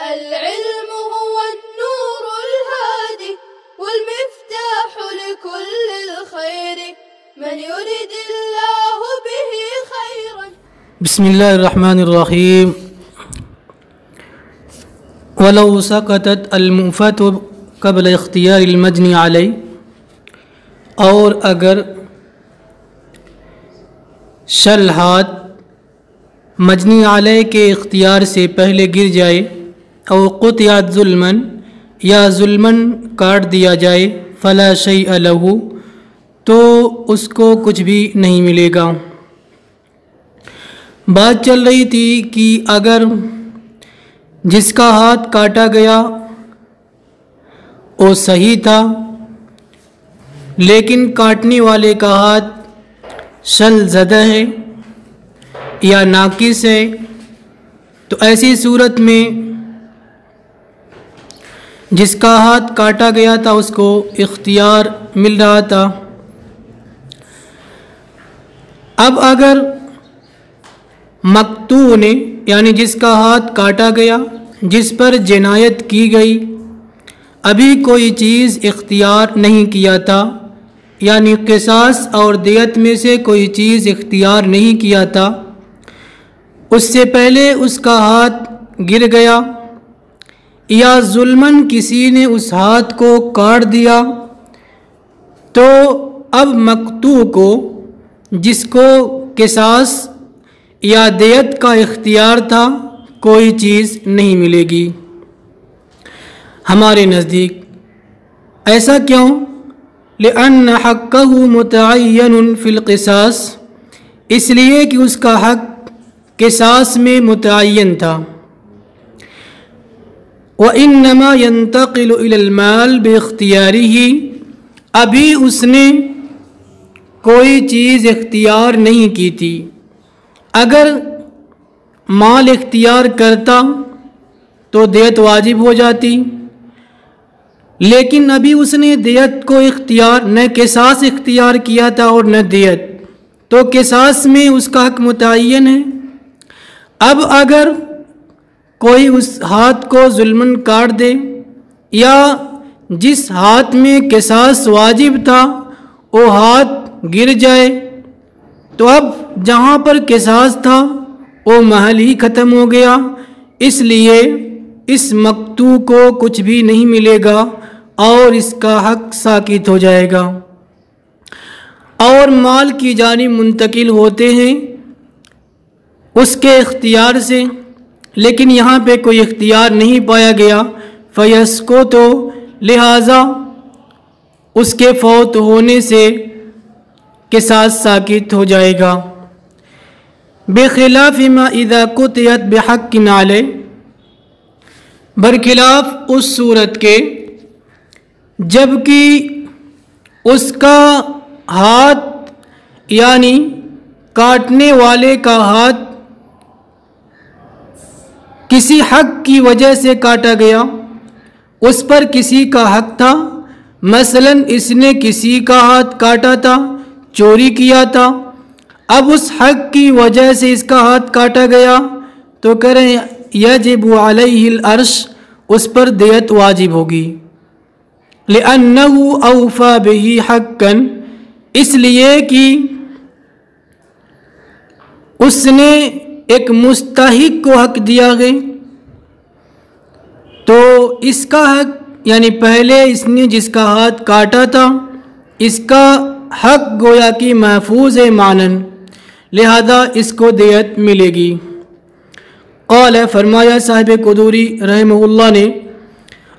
العلم هو النور الهادي والمفتاح لكل الخير من يريد الله به خيرا. بسم اللہ الرحمن الرحیم. ولو سقطت المؤفة قبل اختیار المجنی علیہ، اور اگر شل ہاتھ مجنی علیہ کے اختیار سے پہلے گر جائے، او قطعت ظلمن، یا ظلمن کاٹ دیا جائے، فلا شیء لہ، تو اس کو کچھ بھی نہیں ملے گا. بات چل رہی تھی کہ اگر جس کا ہاتھ کاٹا گیا وہ صحیح تھا لیکن کاٹنے والے کا ہاتھ شل زدہ ہے یا ناقص ہے، تو ایسی صورت میں جس کا ہاتھ کاٹا گیا تھا اس کو اختیار مل رہا تھا. اب اگر مقطوع نے، یعنی جس کا ہاتھ کاٹا گیا، جس پر جنایت کی گئی، ابھی کوئی چیز اختیار نہیں کیا تھا، یعنی قصاص اور دیت میں سے کوئی چیز اختیار نہیں کیا تھا، اس سے پہلے اس کا ہاتھ گر گیا یا ظلماً کسی نے اس ہاتھ کو کاٹ دیا، تو اب مقطوع کو، جس کو قصاص یا دیت کا اختیار تھا، کوئی چیز نہیں ملے گی. ہمارے نزدیک ایسا کیوں؟ لأن حقہ متعین فی القصاص، اس لیے کہ اس کا حق قصاص میں متعین تھا. وإنما ينتقل إلى المال باختیارہ، ابھی اس نے کوئی چیز اختیار نہیں کی تھی. اگر مال اختیار کرتا تو دیت واجب ہو جاتی، لیکن ابھی اس نے دیت کو اختیار، نہ قصاص اختیار کیا تھا اور نہ دیت، تو قصاص میں اس کا حق متعین ہے. اب اگر کوئی اس ہاتھ کو ظلماً کاٹ دے یا جس ہاتھ میں قصاص واجب تھا وہ ہاتھ گر جائے، تو اب جہاں پر قصاص تھا وہ محل ہی ختم ہو گیا، اس لیے اس مقطوع کو کچھ بھی نہیں ملے گا اور اس کا حق ساقط ہو جائے گا. اور مال کی جانب منتقل ہوتے ہیں اس کے اختیار سے، لیکن یہاں پہ کوئی اختیار نہیں پایا گیا، فیسکو، تو لہٰذا اس کے فوت ہونے سے قصاص ساقط ہو جائے گا. بخلاف ما اذا قطعت بحق علیہ، برخلاف اس صورت کے جبکہ اس کا ہاتھ، یعنی کاٹنے والے کا ہاتھ کسی حق کی وجہ سے کاٹا گیا، اس پر کسی کا حق تھا، مثلا اس نے کسی کا ہاتھ کاٹا تھا، چوری کیا تھا، اب اس حق کی وجہ سے اس کا ہاتھ کاٹا گیا، تو کریں یجب علیہ الارش، اس پر دیت واجب ہوگی. لأنہ اوفی بہ حقا، اس لیے کہ اس نے ایک مستحق کو حق دیا گیا، تو اس کا حق، یعنی پہلے اس نے جس کا ہاتھ کاٹا تھا اس کا حق گویا کہ محفوظ ہے معنن، لہذا اس کو دیت ملے گی. قال، فرمایا صاحب قدوری رحمہ اللہ نے،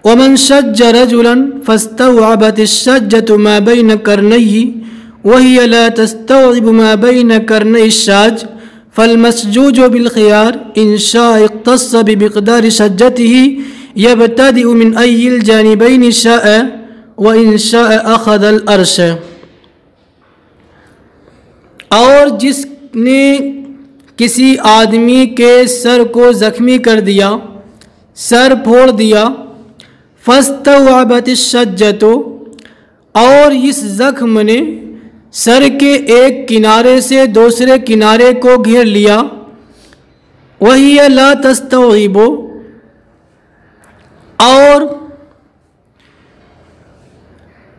ومن شج رجلا فاستوعبت الشجة ما بين قرنيه وهي لا تستوعب ما بين قرني الشاج فالمسجوج بالخيار إن شاء اقتص بمقدار شجته يبتدئ من أي الجانبين شاء وإن شاء أخذ الأرش. اور جس نے کسی آدمی کے سر کو زخمی کر دیا، سر پھوڑ دیا، فاستوعبت الشجة، اور اس زخم نے سر کے ایک کنارے سے دوسرے کنارے کو گھیر لیا، وہی لا تستوعب،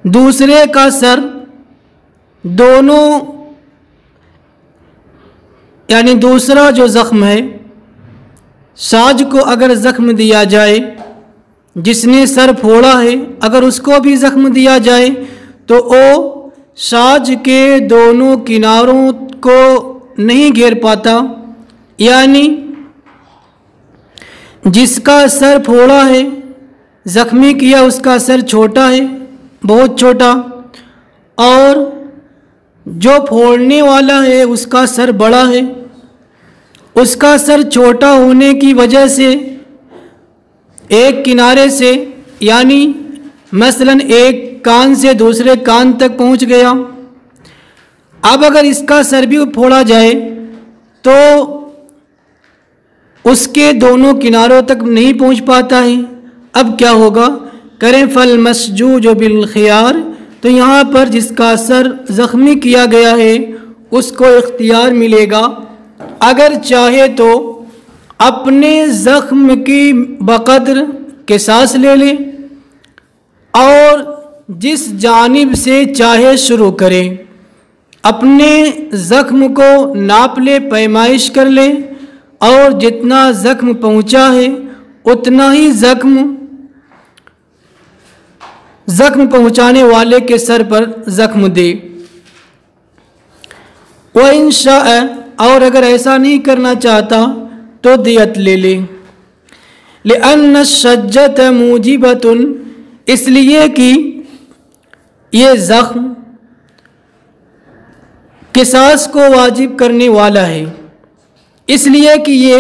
دوسرے کا سر دونوں یعنی دوسرا جو زخم ہے، ساج کو اگر زخم دیا جائے، جس نے سر پھوڑا ہے اگر اس کو بھی زخم دیا جائے تو وہ ساج کے دونوں کناروں کو نہیں گھیر پاتا، یعنی جس کا سر پھوڑا ہے، زخمی کیا، اس کا سر چھوٹا ہے، بہت چھوٹا، اور جو پھوڑنے والا ہے اس کا سر بڑا ہے۔ اس کا سر چھوٹا ہونے کی وجہ سے ایک کنارے سے یعنی مثلا ایک کان سے دوسرے کان تک پہنچ گیا۔ اب اگر اس کا سر بھی پھوڑا جائے تو اس کے دونوں کناروں تک نہیں پہنچ پاتا ہے۔ اب کیا ہوگا؟ کریں فالمسجوج بالخیار، تو یہاں پر جس کا سر زخمی کیا گیا ہے اس کو اختیار ملے گا، اگر چاہے تو اپنے زخم کی بقدر قصاص لے لے اور جس جانب سے چاہے شروع کرے، اپنے زخم کو ناپ لے، پیمائش کر لے، اور جتنا زخم پہنچا ہے اتنا ہی زخم پہنچانے والے کے سر پر زخم دے۔ وَإِنْ شَاءَ، اور اگر ایسا نہیں کرنا چاہتا تو دیت لے لے۔ لِأَنَّ الشَّجَّةَ مُوجِبَةٌ، اس لیے کہ یہ زخم قصاص کو واجب کرنے والا ہے، اس لیے کہ یہ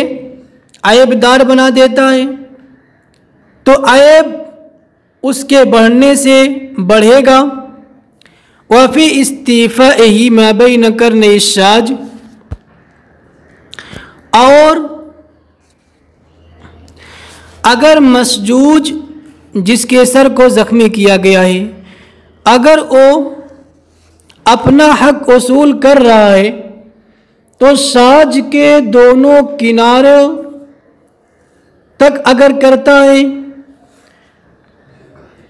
عیب دار بنا دیتا ہے، تو عیب اس کے بڑھنے سے بڑھے گا۔ وفی استیفائہ ما بین قرن الشاج، اور اگر مسجوج جس کے سر کو زخمی کیا گیا ہے اگر وہ اپنا حق وصول کر رہا ہے تو ساج کے دونوں کناروں تک اگر کرتا ہے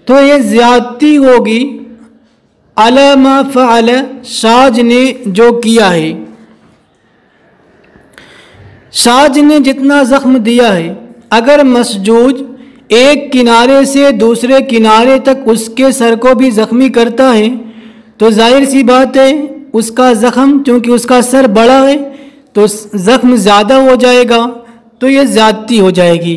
تو یہ زیادتی ہوگی علی ما فعل، ساج نے جو کیا ہے، ساج نے جتنا زخم دیا ہے، اگر مسجوج ایک کنارے سے دوسرے کنارے تک اس کے سر کو بھی زخمی کرتا ہے تو ظاہر سی بات ہے اس کا زخم، چونکہ اس کا سر بڑا ہے تو زخم زیادہ ہو جائے گا، تو یہ زیادتی ہو جائے گی۔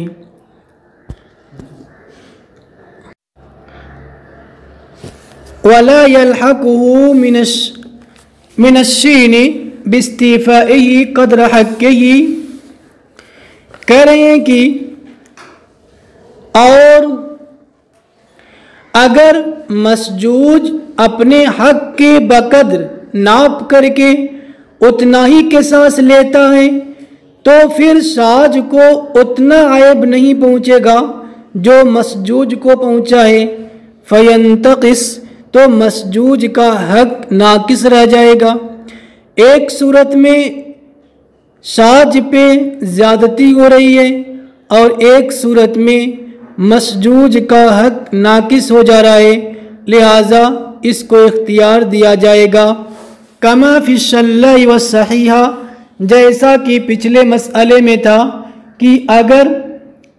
وَلَا يَلْحَقُهُ مِنَ الشِّينِ بِاسْتِيفَائِهِ قَدْرَ حَقِّهِ، کہہ رہے ہیں کہ اور اگر مسجوج اپنے حق کے بقدر ناپ کر کے اتنا ہی قصاص لیتا ہے تو پھر ساج کو اتنا عیب نہیں پہنچے گا جو مسجوج کو پہنچا ہے، فینتقص، تو مسجوج کا حق ناقص رہ جائے گا۔ ایک صورت میں ساج پہ زیادتی ہو رہی ہے اور ایک صورت میں مسجوج کا حق ناقص ہو جا رہا ہے، لہذا اس کو اختیار دیا جائے گا۔ کما فی الشلہ والصحیحہ، جیسا کہ پچھلے مسئلے میں تھا کہ اگر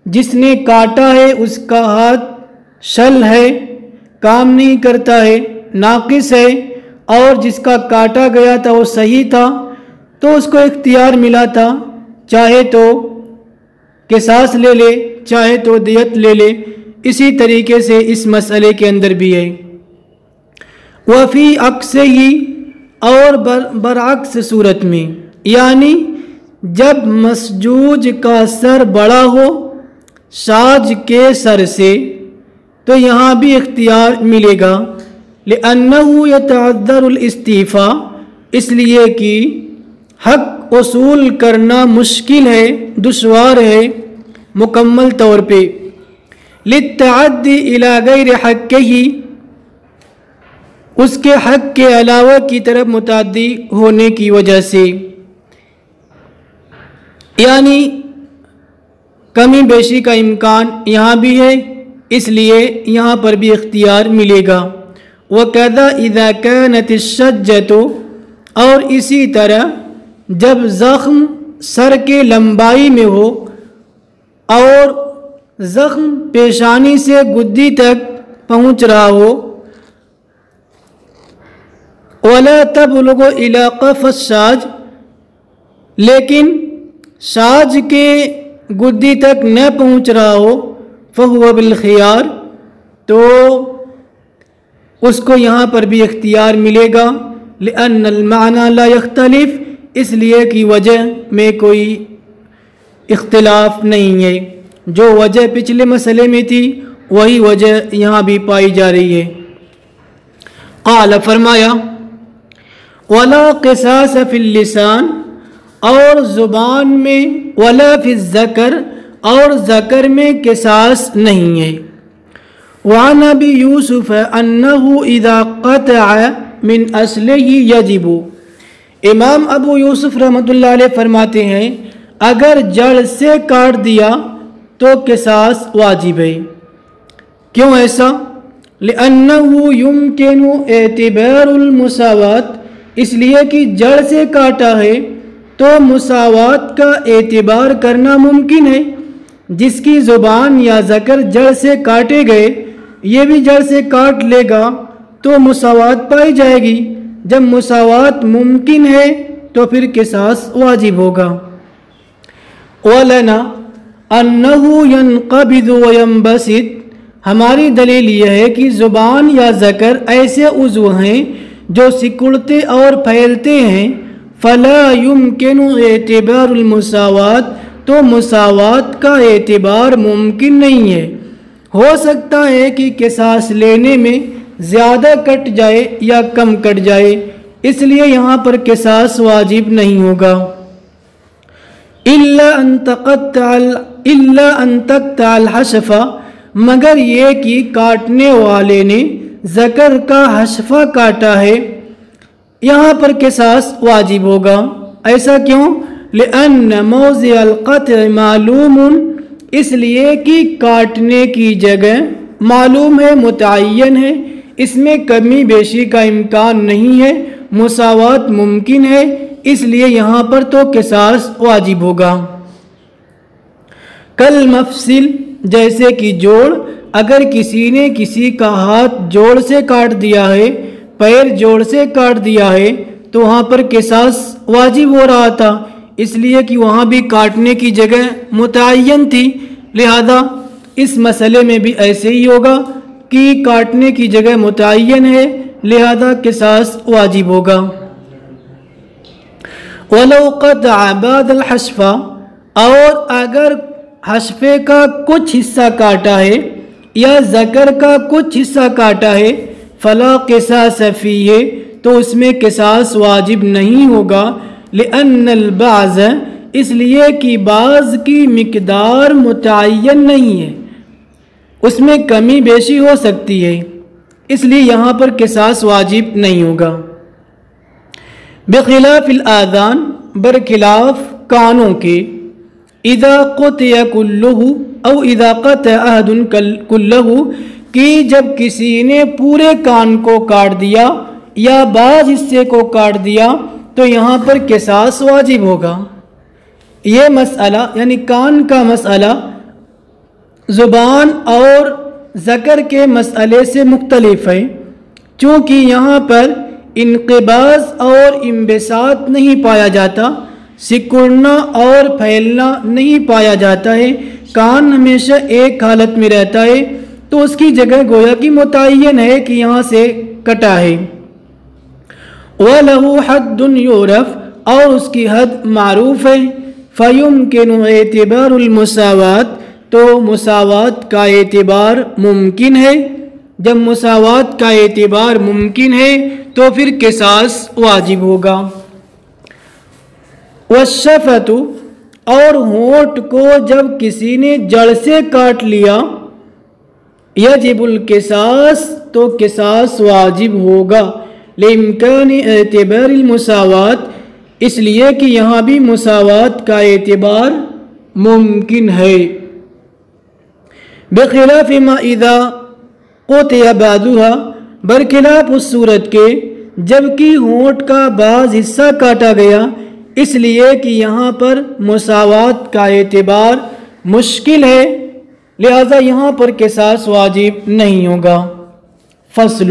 جس نے کاٹا ہے اس کا ہاتھ شل ہے، کام نہیں کرتا ہے، ناقص ہے، اور جس کا کاٹا گیا تھا وہ صحیح تھا تو اس کو اختیار ملا تھا، چاہے تو قصاص لے لے چاہے تو دیت لے لے۔ اسی طریقے سے اس مسئلے کے اندر بھی ہے۔ وفی عکسہ، اور برعکس صورت میں، یعنی جب مسجوج کا سر بڑا ہو ساج کے سر سے تو یہاں بھی اختیار ملے گا، لأنہ یتعذر الاستیفاء، اس لیے کہ حق وصول کرنا مشکل ہے، دشوار ہے مکمل طور پہ، للتعدی الی غیر حقہ، اس کے حق کے علاوہ کی طرف متعدی ہونے کی وجہ سے، یعنی کمی بیشی کا امکان یہاں بھی ہے، اس لیے یہاں پر بھی اختیار ملے گا۔ وَكَذَا إِذَا كَانَتِ الشَّجَّةُ اور اسی طرح جب زخم سر کے لمبائی میں ہو اور زخم پیشانی سے گدی تک پہنچ رہا ہو وَلَا تَبْلُغُ إِلَىٰ قَفَ الشَّاج لیکن شاج کے گدی تک نہ پہنچ رہا ہو فَهُوَ بِالْخِيَارِ تو اس کو یہاں پر بھی اختیار ملے گا لأن المعنى لا يختلف اس لیے کہ وجہ میں کوئی اختلاف نہیں ہے، جو وجہ پچھلے مسئلے میں تھی وہی وجہ یہاں بھی پائی جا رہی ہے۔ قال فرمایا ولا قصاص فی اللسان اور زبان میں ولا فی الذکر اور ذکر میں قصاص نہیں ہے۔ وعن ابی یوسف انہ اذا قطع من اصلہ یجب امام ابو یوسف رحمۃ اللہ علیہ فرماتے ہیں اگر جڑ سے کاٹ دیا تو قصاص واجب ہے۔ کیوں ایسا؟ لأنه يمكن اعتبار المساوات اس لیے کہ جڑ سے کاٹا ہے تو مساوات کا اعتبار کرنا ممکن ہے، جس کی زبان یا ذکر جڑ سے کاٹے گئے یہ بھی جڑ سے کاٹ لے گا تو مساوات پائی جائے گی۔ جب مساوات ممکن ہے تو پھر قصاص واجب ہوگا۔ وَلَنَا أَنَّهُ يَنْقَبِضُ وَيَنْبَسِطُ ہماری دلیل یہ ہے کہ زبان یا ذکر ایسے عضو ہیں جو سکڑتے اور پھیلتے ہیں، فَلَا يُمْكِنُ اعتبار المساوات تو مساوات کا اعتبار ممکن نہیں ہے۔ ہو سکتا ہے کہ قصاص لینے میں زیادہ کٹ جائے یا کم کٹ جائے، اس لیے یہاں پر قصاص واجب نہیں ہوگا۔ إِلَّا أَن تَقْطَعَ الْحَشْفَ مگر یہ کہ کاٹنے والے نے ذکر کا حشفہ کاٹا ہے، یہاں پر قصاص واجب ہوگا۔ ایسا کیوں؟ لأن موضع القطع معلوم اس لیے کہ کاٹنے کی جگہ معلوم ہے، متعین ہے، اس میں کمی بیشی کا امکان نہیں ہے، مساوات ممکن ہے، اس لیے یہاں پر تو قصاص واجب ہوگا۔ کل مفصل جیسے کہ جوڑ، اگر کسی نے کسی کا ہاتھ جوڑ سے کاٹ دیا ہے، پیر جوڑ سے کاٹ دیا ہے تو وہاں پر قصاص واجب ہو رہا تھا، اس لیے کہ وہاں بھی کاٹنے کی جگہ متعین تھی، لہذا اس مسئلے میں بھی ایسے ہی ہوگا کہ کاٹنے کی جگہ متعین ہے، لہذا قصاص واجب ہوگا۔ وَلَوْ قَطَعَ بَعْضَ الْحَشْفَ اور اگر حشفے کا کچھ حصہ کاٹا ہے یا ذکر کا کچھ حصہ کاٹا ہے فَلَا قِصَاصَ فِيهِ تو اس میں قصاص واجب نہیں ہوگا، لِأَنَّ الْبَعْضَ اس لیے کہ بعض کی مقدار متعین نہیں ہے، اس میں کمی بیشی ہو سکتی ہے، اس لیے یہاں پر قصاص واجب نہیں ہوگا۔ بخلاف الآذان برخلاف کانوں کے، اذا قطع کلہ او اذا قطع احد کلہ کہ جب کسی نے پورے کان کو کاٹ دیا یا بعض حصے کو کاٹ دیا تو یہاں پر قصاص واجب ہوگا۔ یہ مسئلہ یعنی کان کا مسئلہ زبان اور ذکر کے مسئلے سے مختلف ہے، چونکہ یہاں پر انقباض اور انبساط نہیں پایا جاتا، سکڑنا اور پھیلنا نہیں پایا جاتا ہے، کان ہمیشہ ایک حالت میں رہتا ہے، تو اس کی جگہ گویا کہ متعین ہے کہ یہاں سے کٹا ہے۔ وَلَهُ حَدٌّ يُعْرَفُ اور اس کی حد معروف ہے، فَيُمْكِنُ اعتبار المساوات تو مساوات کا اعتبار ممکن ہے، جب مساوات کا اعتبار ممکن ہے تو پھر قصاص واجب ہوگا۔ وَالشَّفَةُ اور ہونٹ کو جب کسی نے جڑ سے کاٹ لیا یجب القصاص تو قصاص واجب ہوگا، لِإِمْكَانِ اعتبار المساوات اس لیے کہ یہاں بھی مساوات کا اعتبار ممکن ہے۔ بخلاف ما اذا قطع بعضها برخلاف اس صورت کے جبکہ ہونٹ کا بعض حصہ کاٹا گیا، اس لیے کہ یہاں پر مساوات کا اعتبار مشکل ہے، لہذا یہاں پر قصاص واجب نہیں ہوگا۔ فصل،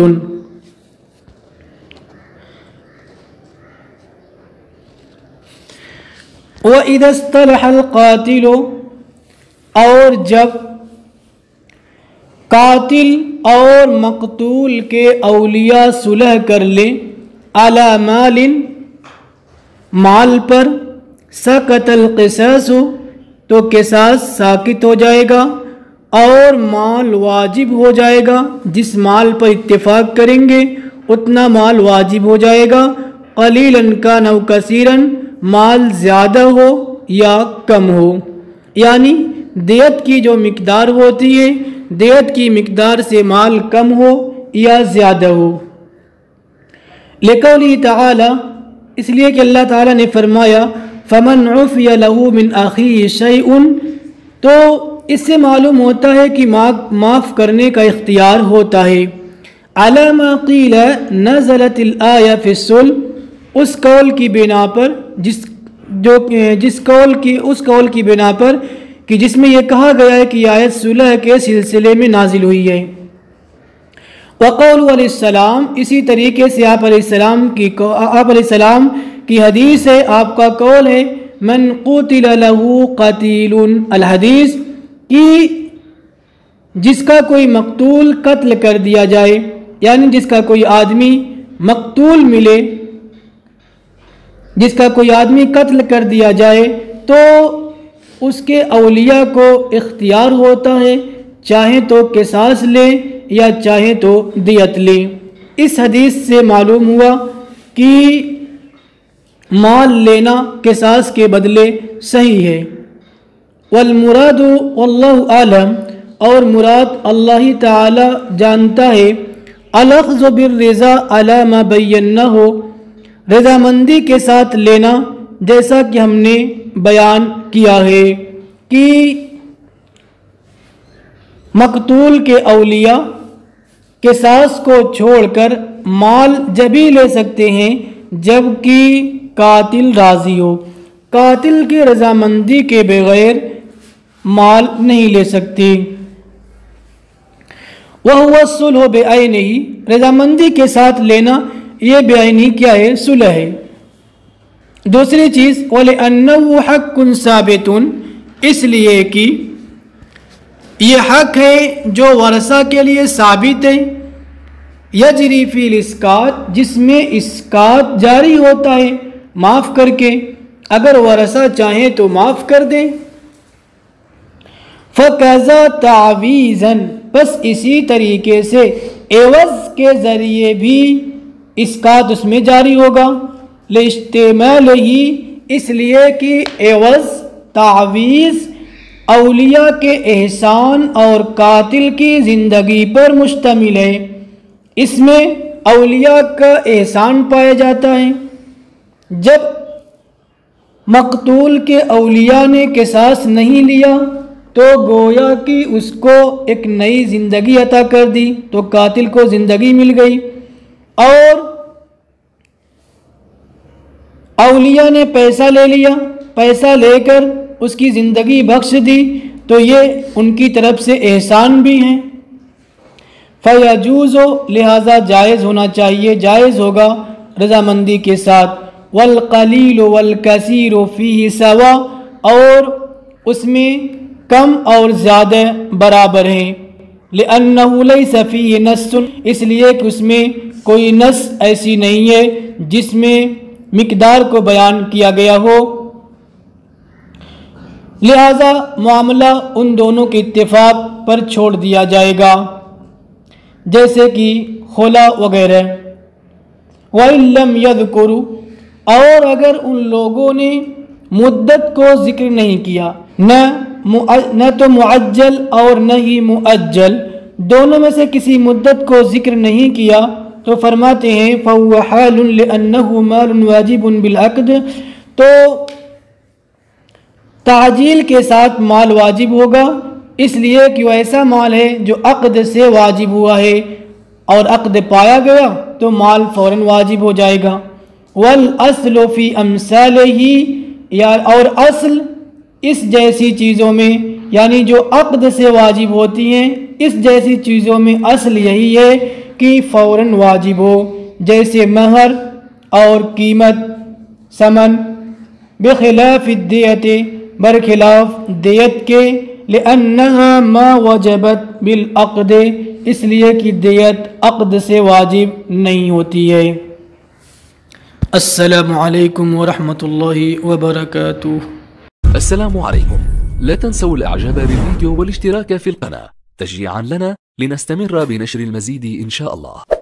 وَإِذَا اصْطَلَحَ الْقَاتِلُ، اور جب قاتل اور مقتول کے اولیاء صلح کر لیں، علی مال، مال پر، سقط القصاص، تو قصاص ساقط ہو جائے گا اور مال واجب ہو جائے گا۔ جس مال پر اتفاق کریں گے اتنا مال واجب ہو جائے گا، قلیلاً کان او کثیراً، مال زیادہ ہو یا کم ہو، یعنی دیت کی جو مقدار ہوتی ہے دیت کی مقدار سے مال کم ہو یا زیادہ ہو۔ لقوله تعالی، اس لیے کہ اللہ تعالیٰ نے فرمایا فمن عفی لہ من اخیہ شیء، تو اس سے معلوم ہوتا ہے کہ معاف کرنے کا اختیار ہوتا ہے۔ علی ما قیل نزلت الآیہ فی الصلح، اس قول کی بنا پر اس قول کی بنا پر کہ جس میں یہ کہا گیا ہے کہ یہ آیت صلح کے سلسلے میں نازل ہوئی ہے۔ وقول علیہ السلام، اسی طریقے سے آپ علیہ السلام کی حدیث ہے، آپ کا قول ہے من قتل له قتیل، الحدیث، کہ جس کا کوئی مقتول قتل کر دیا جائے، یعنی جس کا کوئی آدمی مقتول ملے، جس کا کوئی آدمی قتل کر دیا جائے تو اس کے اولیاء کو اختیار ہوتا ہے، چاہے تو قصاص لے یا چاہے تو دیت لے۔ اس حدیث سے معلوم ہوا کہ مال لینا قصاص کے بدلے صحیح ہے۔ والمراد واللہ اعلم، اور مراد اللہ تعالی جانتا ہے، الاخذ بالرضا علی ما بینہ، رضامندی کے ساتھ لینا، جیسا کہ ہم نے بیان کیا ہے کہ مقتول کے اولیاء قصاص کو چھوڑ کر مال جبھی لے سکتے ہیں جبکہ قاتل راضی ہو، قاتل کی رضامندی کے بغیر مال نہیں لے سکتے۔ وَهُوَ الصُّلْحُ بِعَيْنِهِ، رضامندی کے ساتھ لینا یہ بعینی کیا ہے؟ صلح ہے۔ دوسری چیز وَلِأَنَّهُ حَقٌّ ثَابِتٌ، اس لیے کہ یہ حق ہے جو ورثہ کے لیے ثابت ہے، یجری فی الاسقاط، جس میں اسقاط جاری ہوتا ہے معاف کر کے، اگر ورثہ چاہیں تو معاف کر دیں۔ فَقَضَى تَعْوِيزًا، بس اسی طریقے سے عوض کے ذریعے بھی اسقاط اس میں جاری ہوگا، لِاشْتِمَالِهِ، اس لیے کہ عوض، تعویض اولیاء کے احسان اور قاتل کی زندگی پر مشتمل ہے، اس میں اولیاء کا احسان پایا جاتا ہے۔ جب مقتول کے اولیاء نے قصاص نہیں لیا تو گویا کہ اس کو ایک نئی زندگی عطا کر دی، تو قاتل کو زندگی مل گئی، اور اولیاء نے پیسہ لے لیا، پیسہ لے کر اس کی زندگی بخش دی، تو یہ ان کی طرف سے احسان بھی ہیں۔ فَيَجُوزُ، لہذا جائز ہونا چاہیے، جائز ہوگا رضامندی کے ساتھ۔ وَالْقَلِيلُ وَالْكَثِيرُ فِيهِ سَوَاءٌ، اور اس میں کم اور زیادہ برابر ہیں۔ لِأَنَّهُ لَيْسَ فِيهِ نَصٌّ، اس لیے کہ اس میں کوئی نص ایسی نہیں ہے جس میں مقدار کو بیان کیا گیا ہو، لہذا معاملہ ان دونوں کے اتفاق پر چھوڑ دیا جائے گا، جیسے کہ خلا وغیرہ۔ وَإِن لَّمْ يَذْكُرُوا، اور اگر ان لوگوں نے مدت کو ذکر نہیں کیا، نہ تو معجل اور نہ ہی مؤجل، دونوں میں سے کسی مدت کو ذکر نہیں کیا، تو فرماتے ہیں فَهُوَ حَالٌ لِأَنَّهُ مَالٌ وَاجِبٌ بِالْعَقْدِ، تو تعجیل کے ساتھ مال واجب ہوگا، اس لیے کہ وہ ایسا مال ہے جو عقد سے واجب ہوا ہے، اور عقد پایا گیا تو مال فوراً واجب ہو جائے گا۔ والأصل فی امثالہ، اور اصل اس جیسی چیزوں میں، یعنی جو عقد سے واجب ہوتی ہیں اس جیسی چیزوں میں اصل یہی ہے کہ فوراً واجب ہو، جیسے مہر اور قیمت، ثمن، بخلاف الدیت، برخلاف دیت کے، لأنها ما وجبت بالعقد، اس لیے کہ دیت عقد سے واجب نہیں ہوتی ہے۔ السلام علیکم ورحمۃ اللہ وبرکاتہ۔ السلام عليكم، لا تنسوا الاعجاب بالفيديو والاشتراك في القناة تشجيعا لنا لنستمر بنشر المزيد ان شاء الله.